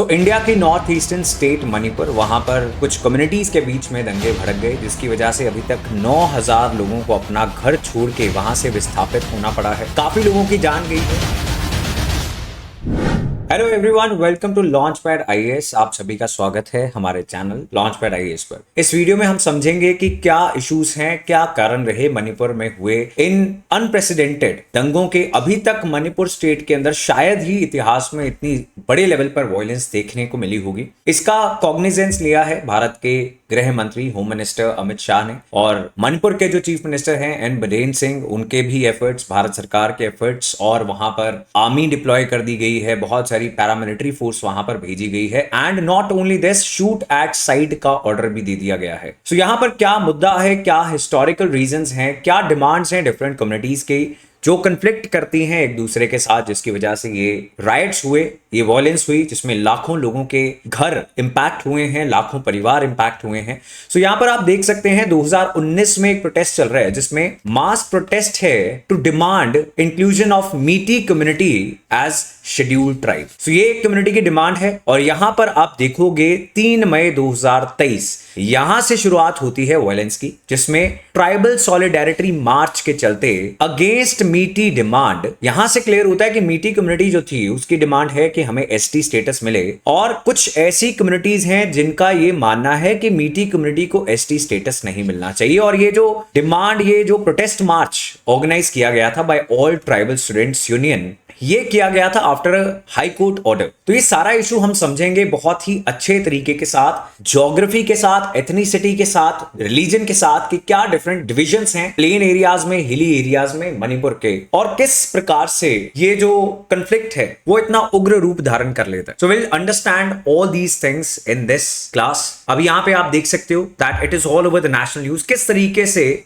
India की north eastern state Manipur, वहां पर कुछ कम्युनिटीज के बीच में दंगे भड़क गए, जिसकी वजह से अभी तक 9,000 लोगों को अपना घर छोड़ के वहां से विस्थापित होना पड़ा है। काफी लोगों की जान गई है। Hello everyone, welcome to Launchpad IAS. आप सभी का स्वागत है हमारे चैनल लॉन्च पैड आईएएस पर। इस वीडियो में हम समझेंगे कि क्या इश्यूज हैं, क्या कारण रहे मणिपुर में हुए इन अनप्रेसिडेंटेड दंगों के। अभी तक मणिपुर स्टेट के अंदर शायद ही इतिहास में इतनी बड़े लेवल पर वायलेंस देखने को मिली होगी। इसका कॉग्निजेंस लिया है भारत के गृह मंत्री होम मिनिस्टर अमित शाह ने, और मणिपुर के जो चीफ मिनिस्टर हैं एन बिरेन सिंह, उनके भी एफर्ट्स, भारत सरकार के एफर्ट्स, और वहां पर आर्मी डिप्लॉय कर दी गई है, बहुत सारी पैरामिलिट्री फोर्स वहां पर भेजी गई है, and not only this, shoot at sight का ऑर्डर भी दे दिया गया है। सो यहां पर क्या मुद्दा है, क्या हिस्टोरिकल रीजंस हैं, क्या डिमांड्स हैं डिफरेंट कम्युनिटीज के जो कन्फ्लिक्ट करती हैं एक दूसरे के साथ, जिसकी वजह से ये राइट्स हुए, ये वॉयलेंस हुई, जिसमें लाखों लोगों के घर इंपैक्ट हुए हैं, लाखों परिवार इंपैक्ट हुए हैं। सो यहां पर आप देख सकते हैं 2019 में एक प्रोटेस्ट चल रहा है, जिसमें मास प्रोटेस्ट है टू डिमांड इंक्लूजन ऑफ मीटी कम्युनिटी एज शेड्यूल्ड ट्राइब। सो ये एक कम्युनिटी की डिमांड है, और यहां पर आप देखोगे 3 मई 2023 यहां से शुरुआत होती है वायलेंस की, जिसमें ट्राइबल सॉलिडेरिटी मार्च के चलते अगेंस्ट मीटी डिमांड, यहां से क्लियर होता है कि मीटी कम्युनिटी जो थी उसकी डिमांड है कि हमें एसटी स्टेटस मिले, और कुछ ऐसी कम्युनिटीज हैं जिनका ये मानना है कि मीटी कम्युनिटी को एसटी स्टेटस नहीं मिलना चाहिए। और ये जो डिमांड, ये जो प्रोटेस्ट मार्च ऑर्गेनाइज किया गया था by all tribal students union, ये किया गया था आफ्टर हाई कोर्ट ऑर्डर। तो ये सारा इशू हम समझेंगे बहुत ही अच्छे तरीके के साथ, ज्योग्राफी के साथ, एथनिसिटी के साथ, रिलीजन के साथ, कि क्या डिफरेंट डिविजन्स हैं प्लेन एरियाज में, हिली एरियाज में मणिपुर के, और किस प्रकार से ये जो कंफ्लिक्ट है वो इतना उग्र रूप धारण कर लेता है। So will understand all these things in this class. अब यहां पे आप देख सकते हो that it is all over the national news, किस तरीके से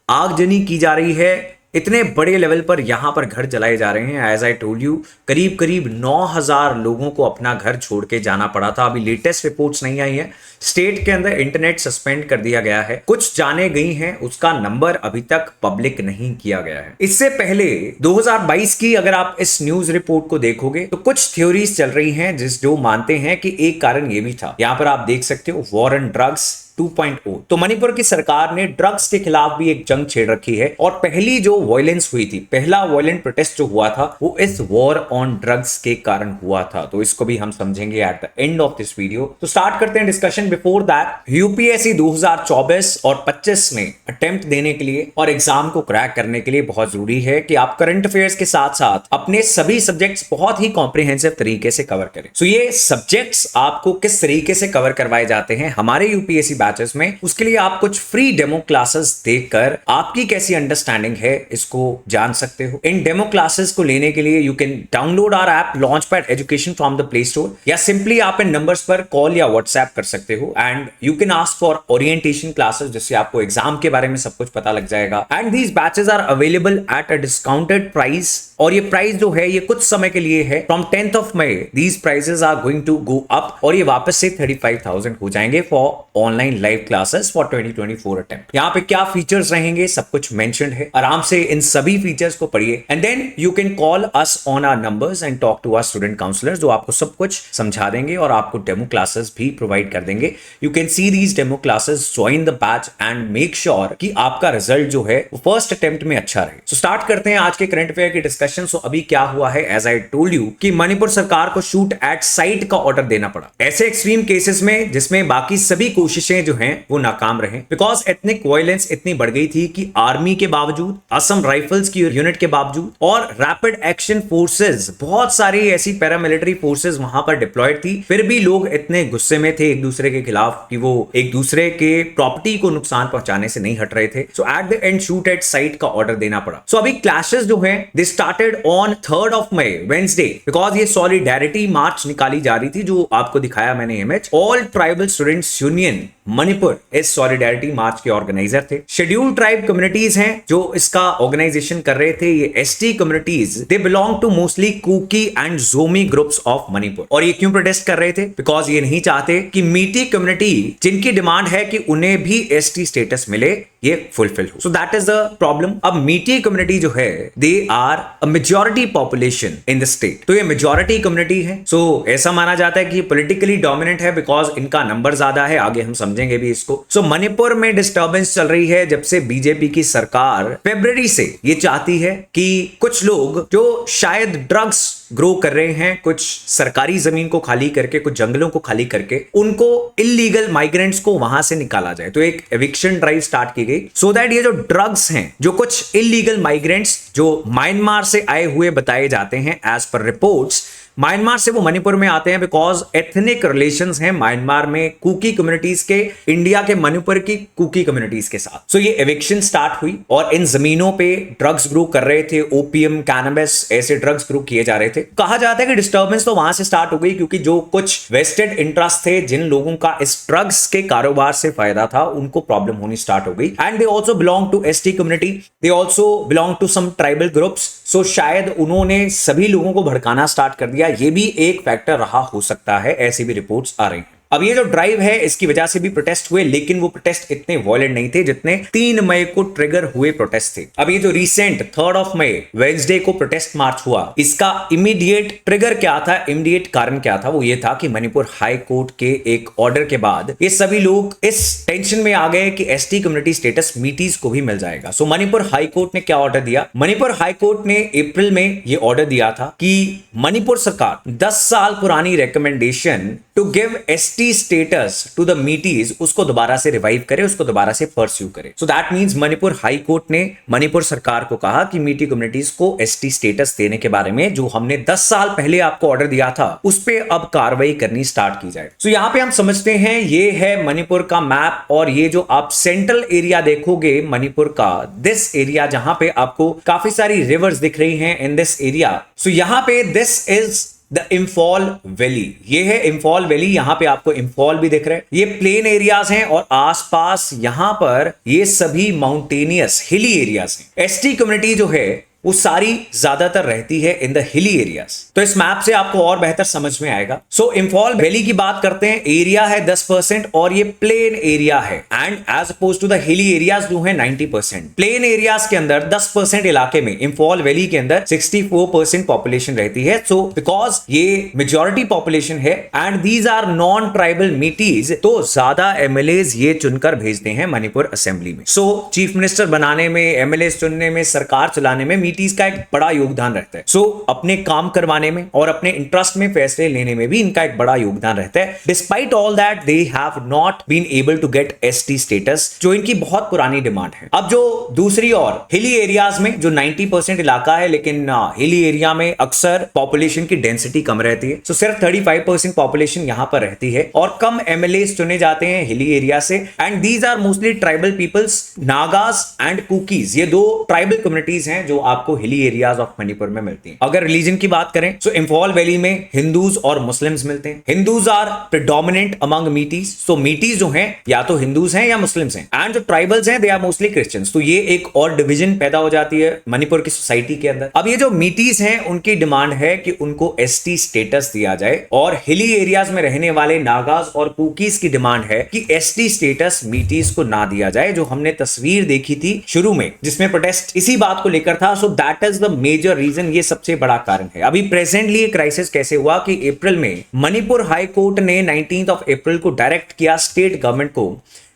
आगजनी की जा रही है, इतने बड़े लेवल पर यहां पर घर जलाए जा रहे हैं। एज आई टोल्ड यू, करीब करीब 9,000 लोगों को अपना घर छोड़ के जाना पड़ा था। अभी लेटेस्ट रिपोर्ट्स नहीं आई है, स्टेट के अंदर इंटरनेट सस्पेंड कर दिया गया है, कुछ जाने गई हैं, उसका नंबर अभी तक पब्लिक नहीं किया गया है। इससे पहले 2022 की अगर आप इस न्यूज रिपोर्ट को देखोगे तो कुछ थ्योरीज चल रही हैं जो मानते हैं कि एक कारण ये भी था। यहां पर आप देख सकते हो वॉर ऑन ड्रग्स 2.0। तो मणिपुर की सरकार ने ड्रग्स के खिलाफ भी एक जंग छेड़ रखी है, और पहली जो वायलेंस हुई थी, पहला वायलेंट प्रोटेस्ट जो हुआ था, वो इस वॉर ऑन ड्रग्स के कारण हुआ था। तो इसको भी हम समझेंगे eight the end of this video. तो स्टार्ट करते हैं डिस्कशन। बिफोर दैट, यूपीएससी 2024 और 25 में अटेम्प्ट देने के लिए और एग्जाम को क्रैक करने के लिए बहुत जरूरी है कि आप करंट अफेयर्स के साथ साथ अपने सभी सब्जेक्ट्स बहुत ही कॉम्प्रिहेंसिव तरीके से कवर करें। सो ये सब्जेक्ट्स आपको किस तरीके से कवर करवाए जाते हैं हमारे यूपीएससी बैचेस में, उसके लिए आप कुछ फ्री डेमो क्लासेस देखकर आपकी कैसी अंडरस्टैंडिंग है इसको जान सकते हो। इन डेमो क्लासेस को लेने के लिए you can download our app Launchpad education from the play store, या सिंपली आप इन नंबर्स पर कॉल या व्हाट्सएप कर सकते हो, and you can ask for orientation classes, जिससे आपको एग्जाम के बारे में सब कुछ पता लग जाएगा। And these batches are available at a discounted price, और ये प्राइस जो है ये कुछ समय के लिए है। From 10th of May these prices are going to go up, और ये वापस से 35,000 हो जाएंगे for online live classes for 2024 attempt. यहाँ पे क्या फीचर्स रहेंगे सब कुछ मेंशन्ड है, आराम से इन सभी फीचर्स को पढ़िए, and then you can call us on our numbers and talk to our student counsellors, जो आपको सब कुछ समझा देंगे और आपको डेमो क्लासेस भी प्रोवाइड कर देंगे। You can see these demo classes, join the batch, and make sure कि आपका रिजल्ट जो है वो फर्स्ट अटेम्प्ट में अच्छा रहे। सो स्टार्ट करते हैं आज के करंट अफेयर की डिस्कशन। सो अभी क्या हुआ है, एज आई टोल्ड यू कि मणिपुर सरकार को शूट एट साइट का ऑर्डर देना पड़ा, ऐसे एक्सट्रीम केसेस में जिसमें बाकी सभी कोशिशें जो हैं वो नाकाम रहे, बिकॉज एथनिक वायलेंस इतनी बढ़ गई थी कि आर्मी के बावजूद, असम राइफल्स की यूनिट के बावजूद, और रैपिड एक्शन फोर्सेस, बहुत सारी ऐसी पैरामिलिट्री फोर्सेस वहां पर डिप्लॉयड थी, फिर भी लोग इतने गुस्से में थे एक दूसरे के खिलाफ कि वो एक दूसरे के प्रॉपर्टी को नुकसान पहुंचाने से नहीं हट रहे थे। So at the end shoot at sight का ऑर्डर देना पड़ा। सो अभी क्लैशेस जो हैं they started on 3rd of May Wednesday, because ये सॉलिडेरिटी मार्च निकाली जा रही थी, जो आपको दिखाया मैंने image. All tribal students union Manipur इस सॉलिडेरिटी मार्च के ऑर्गेनाइजर थे। शेड्यूल्ड ट्राइब कम्युनिटीज हैं जो इसका ऑर्गेनाइजेशन कर रहे थे। ये ST communities they belong to mostly Kuki and Zomi groups of Manipur. और ये क्यों प्रोटेस्ट कर रहे थे? बिकॉज ये नहीं चाहते कि मीटी कम्युनिटी जिनकी डिमांड है कि उन्हें भी एसटी स्टेटस मिले, ये फुलफिल हो। So that is the problem. अब मीटी कम्युनिटी जो है they are a majority population in the state, तो ये मेजॉरिटी कम्युनिटी है। सो ऐसा माना जाता है कि पॉलिटिकली डोमिनेंट है बिकॉज इनका नंबर ज्यादा है। आगे हम समझेंगे भी इसको। सो मणिपुर में डिस्टर्बेंस चल रही है जब से बीजेपी की सरकार फरवरी से ये चाहती है कि कुछ लोग जो शायद ड्रग्स ग्रो कर रहे हैं, कुछ सरकारी जमीन को खाली करके, कुछ जंगलों को खाली करके, उनको इलीगल माइग्रेंट्स को वहां से निकाला जाए। तो एक एविक्शन ड्राइव स्टार्ट की गई सो दैट ये जो ड्रग्स हैं, जो कुछ इलीगल माइग्रेंट्स जो म्यांमार से आए हुए बताए जाते हैं एज पर रिपोर्ट्स, म्यांमार से वो मणिपुर में आते हैं बिकॉज एथनिक रिलेशंस हैं म्यांमार में कुकी कम्युनिटीज के, इंडिया के मणिपुर की कुकी कम्युनिटीज के साथ। सो ये एविक्शन स्टार्ट हुई और इन जमीनों पे ड्रग्स ग्रो कर रहे थे, ओपीएम, कैनबिस, ऐसे ड्रग्स ग्रो किए जा रहे थे। कहा जाता है कि डिस्टर्बेंस तो वहां से स्टार्ट हो गई क्योंकि जो कुछ वेस्टेड इंटरेस्ट थे, जिन लोगों का इस ड्रग्स के कारोबार से फायदा था, उनको प्रॉब्लम होनी स्टार्ट हो गई। And they also belong to ST community, they also belong to some tribal groups. So शायद उन्होंने सभी लोगों को भड़काना स्टार्ट कर दिया। ये भी एक फैक्टर रहा हो सकता है, ऐसी भी रिपोर्ट्स आ रही हैं। अब ये जो ड्राइव है इसकी वजह से भी प्रोटेस्ट हुए, लेकिन वो प्रोटेस्ट इतने वॉयलेंट नहीं थे जितने 3 मई को ट्रिगर हुए प्रोटेस्ट थे। अब ये जो रिसेंट 3 मई वेडनेसडे को प्रोटेस्ट मार्च हुआ, इसका इमीडिएट ट्रिगर क्या था, इमीडिएट कारण क्या था? वो ये था कि मणिपुर हाई कोर्ट के एक ऑर्डर के बाद ये सभी लोग इस टेंशन में आ गए कि एसटी कम्युनिटी स्टेटस मीटीज को भी मिल जाएगा। सो मणिपुर हाई कोर्ट ने क्या ऑर्डर दिया? मणिपुर हाई कोर्ट ने अप्रैल में ये ऑर्डर दिया था कि मणिपुर सरकार 10 साल पुरानी recommendation to give ST status to the Meiteis, उसको दोबारा से रिवाइव करे, उसको दोबारा से परस्यू करे। So that means Manipur high court ने मणिपुर सरकार को कहा कि मीटी कम्युनिटीज को एसटी स्टेटस देने के बारे में जो हमने 10 साल पहले आपको ऑर्डर दिया था, उस पे अब कार्रवाई करनी स्टार्ट की जाए। सो यहां पे हम समझते हैं ये है मणिपुर का मैप, और ये जो आप सेंट्रल एरिया देखोगे मणिपुर का, दिस एरिया जहां पे आपको काफी सारी रिवर्स दिख रही हैं इन दिस एरिया। सो यहां पे this is the Imphal valley, ये है इम्फॉल वैली। यहां पे आपको इम्फॉल भी दिख रहा है, ये प्लेन एरियाज हैं और आसपास यहां पर ये सभी माउंटेनियस हिली एरियाज हैं। एसटी कम्युनिटी जो है वो सारी ज्यादातर रहती है इन द हिली एरियाज। तो इस मैप से आपको और बेहतर समझ में आएगा। सो इम्फॉल वैली की बात करते हैं, एरिया है 10% और ये प्लेन एरिया है, and as oppose to the hilly areas जो है 90%। प्लेन एरियाज के अंदर 10% इलाके में, इम्फॉल वैली के अंदर 64% पॉपुलेशन रहती है। सो बिकॉज ये मेजॉरिटी पॉपुलेशन है and these are non tribal Meiteis, तो ज्यादा एमएलएज ये चुनकर भेजते हैं मणिपुर असेंबली में। सो चीफ मिनिस्टर बनाने में, एमएलए चुनने में, सरकार चलाने में का एक बड़ा योगदान रहता है। सो अपने काम करवाने में और अपने इंटरेस्ट में फैसले लेने में भी इनका एक बड़ा योगदान रहता है। Despite all that they have not been able to get ST status, जो इनकी बहुत पुरानी डिमांड है। अब जो दूसरी ओर हिली एरियाज में जो 90% इलाका है, लेकिन हिली एरिया में अक्सर पॉपुलेशन की डेंसिटी कम रहती है। सो सिर्फ 35% पॉपुलेशन यहां पर रहती है और कम एमएलए चुने जाते हैं हिली एरिया से, and these are mostly tribal peoples, Nagas and Kukis. ये 2 ट्राइबल कम्युनिटीज हैं जो आपको हिली एरियाज ऑफ मणिपुर में मिलती हैं। अगर रिलीजन की बात करें तो इम्फॉल वैली में हिंदूज और मुस्लिम्स मिलते हैं। हिंदूज आर प्रेडोमिनेंट अमंग मीटीज, सो मीटीज जो हैं या तो हिंदूज हैं या मुस्लिम्स हैं, एंड जो ट्राइबल्स हैं दे आर मोस्टली क्रिश्चियंस। तो ये एक और डिवीजन पैदा हो जाती है मणिपुर की सोसाइटी के अंदर। अब ये जो मीटीज हैं उनकी डिमांड है कि उनको एसटी स्टेटस दिया जाए, और हिली एरियाज में रहने वाले नागाज और कुकीज की डिमांड है कि एसटी स्टेटस मीटीज को ना दिया जाए, जो हमने तस्वीर देखी थी शुरू में जिसमें प्रोटेस्ट इसी बात को लेकर था। So that is the major reason, ये सबसे बड़ा कारण है। अभी प्रेजेंटली ये क्राइसिस कैसे हुआ कि अप्रैल में मणिपुर हाई कोर्ट ने 19 अप्रैल को डायरेक्ट किया स्टेट गवर्नमेंट को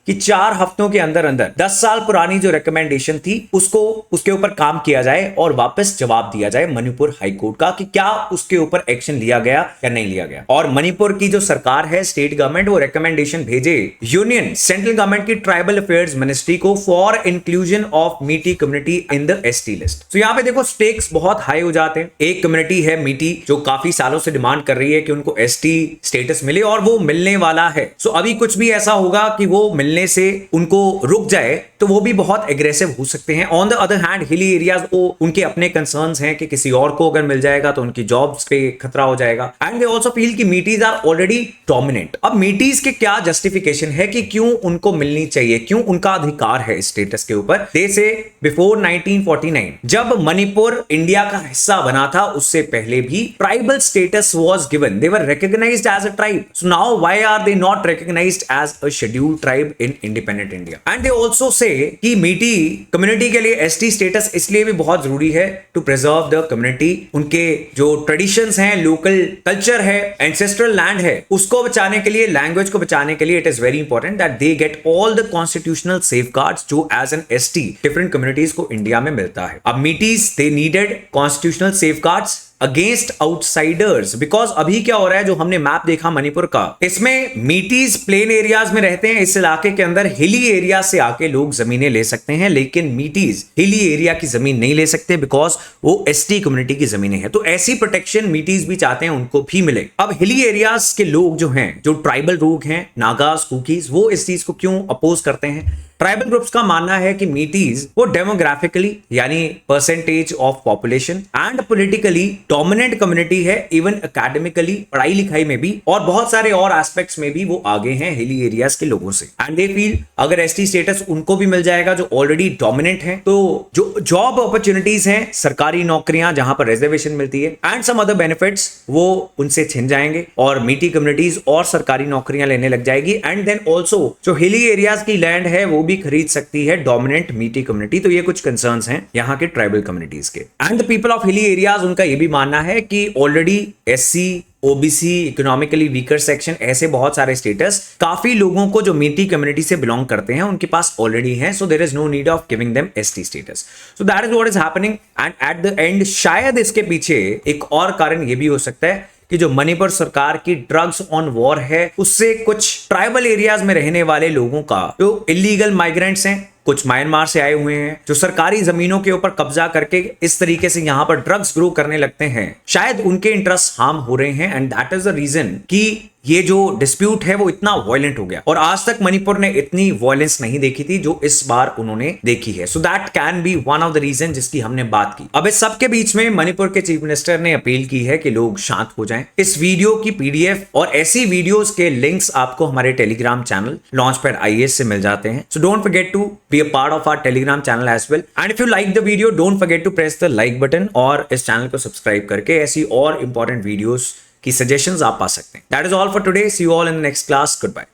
कि 4 हफ्तों के अंदर अंदर 10 साल पुरानी जो रिकमेंडेशन थी उसको उसके ऊपर काम किया जाए और वापस जवाब दिया जाए मणिपुर हाई कोर्ट का कि क्या उसके ऊपर एक्शन लिया गया या नहीं लिया गया। और मणिपुर की जो सरकार है, स्टेट गवर्नमेंट, वो रिकमेंडेशन भेजे यूनियन सेंट्रल गवर्नमेंट की ट्राइबल अफेयर्स मिनिस्ट्री को फॉर इंक्लूजन ऑफ मीटी community in the ST list. तो यहाँ पे देखो स्टेक्स बहुत हाई हो जाते हैं। एक कम्युनिटी है मीटी जो काफी सालों से डिमांड कर रही है कि उनको एसटी स्टेटस मिले और वो मिलने वाला है। सो अभी कुछ भी ऐसा होगा कि वो मिलने मिलने से उनको रुक जाए तो वो भी बहुत एग्रेसिव हो सकते हैं। On the other hand hilly areas उनके अपने कंसर्न्स हैं कि किसी और को अगर मिल जाएगा तो उनकी जॉब्स पे खतरा हो जाएगा। एंड दे आल्सो फील कि मीटीज आर ऑलरेडी डोमिनेंट। अब मीटीज के क्या जस्टिफिकेशन है कि क्यों उनको मिलनी चाहिए, क्यों उनका अधिकार है इस स्टेटस के ऊपर। दे से बिफोर 1949 जब मणिपुर इंडिया का हिस्सा बना था उससे पहले भी tribal status was given, they were recognised as a tribe. So now why are they not recognised as a scheduled tribe in independent India. And they also say कि मीटी कम्युनिटी के लिए एसटी स्टेटस इसलिए भी बहुत जरूरी है to preserve the community. उनके जो ट्रेडिशंस हैं, लोकल कल्चर है, एंसेस्ट्रल लैंड है, उसको बचाने के लिए, लैंग्वेज को बचाने के लिए it is very important that they get all the constitutional safeguards जो as an ST different communities को इंडिया में मिलता है। अब Meiteis they needed constitutional safeguards against outsiders, because अभी क्या हो रहा है, जो हमने मैप देखा मणिपुर का, इसमें मीटीज प्लेन एरियाज में रहते हैं। इस इलाके के अंदर हिली एरिया से आके लोग जमीनें ले सकते हैं, लेकिन मीटीज हिली एरिया की जमीन नहीं ले सकते बिकॉज वो एसटी कम्युनिटी की जमीनें हैं। तो ऐसी प्रोटेक्शन मीटीज भी चाहते हैं उनको भी मिले। अब हिली एरियाज के लोग जो हैं, जो ट्राइबल लोग हैं, नागास, कुकीज, वो इस चीज को क्यों अपोज करते हैं? ट्राइबल ग्रुप्स का मानना है कि मीटीज वो डेमोग्राफिकली यानी percentage of population and politically dominant community है, इवन एकेडमिकली पढ़ाई लिखाई में भी और बहुत सारे और एस्पेक्ट्स में भी वो आगे हैं हिली एरियाज के लोगों से। एंड दे फील अगर एसटी स्टेटस उनको भी मिल जाएगा जो ऑलरेडी डोमिनेंट है, तो जो जॉब अपॉर्चुनिटीज हैं, सरकारी नौकरियां जहां पर रिजर्वेशन मिलती है एंड सम अदर बेनिफिट्स, वो उनसे छिन जाएंगे और मीटी कम्युनिटीज और सरकारी नौकरियां लेने लग जाएगी। एंड देन ऑल्सो जो हिली एरियाज की लैंड है वो भी खरीद सकती है डोमिनेंट मीटी कम्युनिटी। तो ये कुछ कंसर्न्स हैं यहाँ के ट्राइबल कम्युनिटीज के। And the people of hilly areas, उनका ये भी मानना है कि already SC, OBC, economically weaker section, ऐसे बहुत सारे स्टेटस काफी लोगों को जो मीटी कम्युनिटी से बिलोंग करते हैं उनके पास ऑलरेडी है। So there is no need of giving them ST status. So that is what is happening. And at the end शायद इसके पीछे एक और कारण ये भी हो सकता है कि जो मणिपुर सरकार की ड्रग्स ऑन वॉर है, उससे कुछ ट्राइबल एरियाज में रहने वाले लोगों का, जो इलीगल माइग्रेंट्स हैं, कुछ म्यांमार से आए हुए हैं, जो सरकारी जमीनों के ऊपर कब्जा करके इस तरीके से यहां पर ड्रग्स ग्रो करने लगते हैं, शायद उनके इंटरेस्ट हार्म हो रहे हैं। And that is the reason कि ये जो डिस्प्यूट है वो इतना वायलेंट हो गया। और आज तक मणिपुर ने इतनी वायलेंस नहीं देखी थी जो इस बार उन्होंने देखी है। So that can be one of the reason जिसकी हमने बात की। अब इस सब के बीच में मणिपुर के चीफ मिनिस्टर ने अपील की है कि लोग शांत हो जाएं। इस वीडियो की पीडीएफ और ऐसी वीडियोस के लिंक्स आपको हमारे टेलीग्राम चैनल लॉन्चपैड आईएएस से मिल जाते हैं। So don't forget to be a part of our Telegram channel as well. And if you like the video, don't forget to press the like button और इस channel को subscribe करके ऐसी और इंपॉर्टेंट वीडियोस की सजेशंस आप पा सकते हैं। That is all for today. See you all in the next class. Good bye.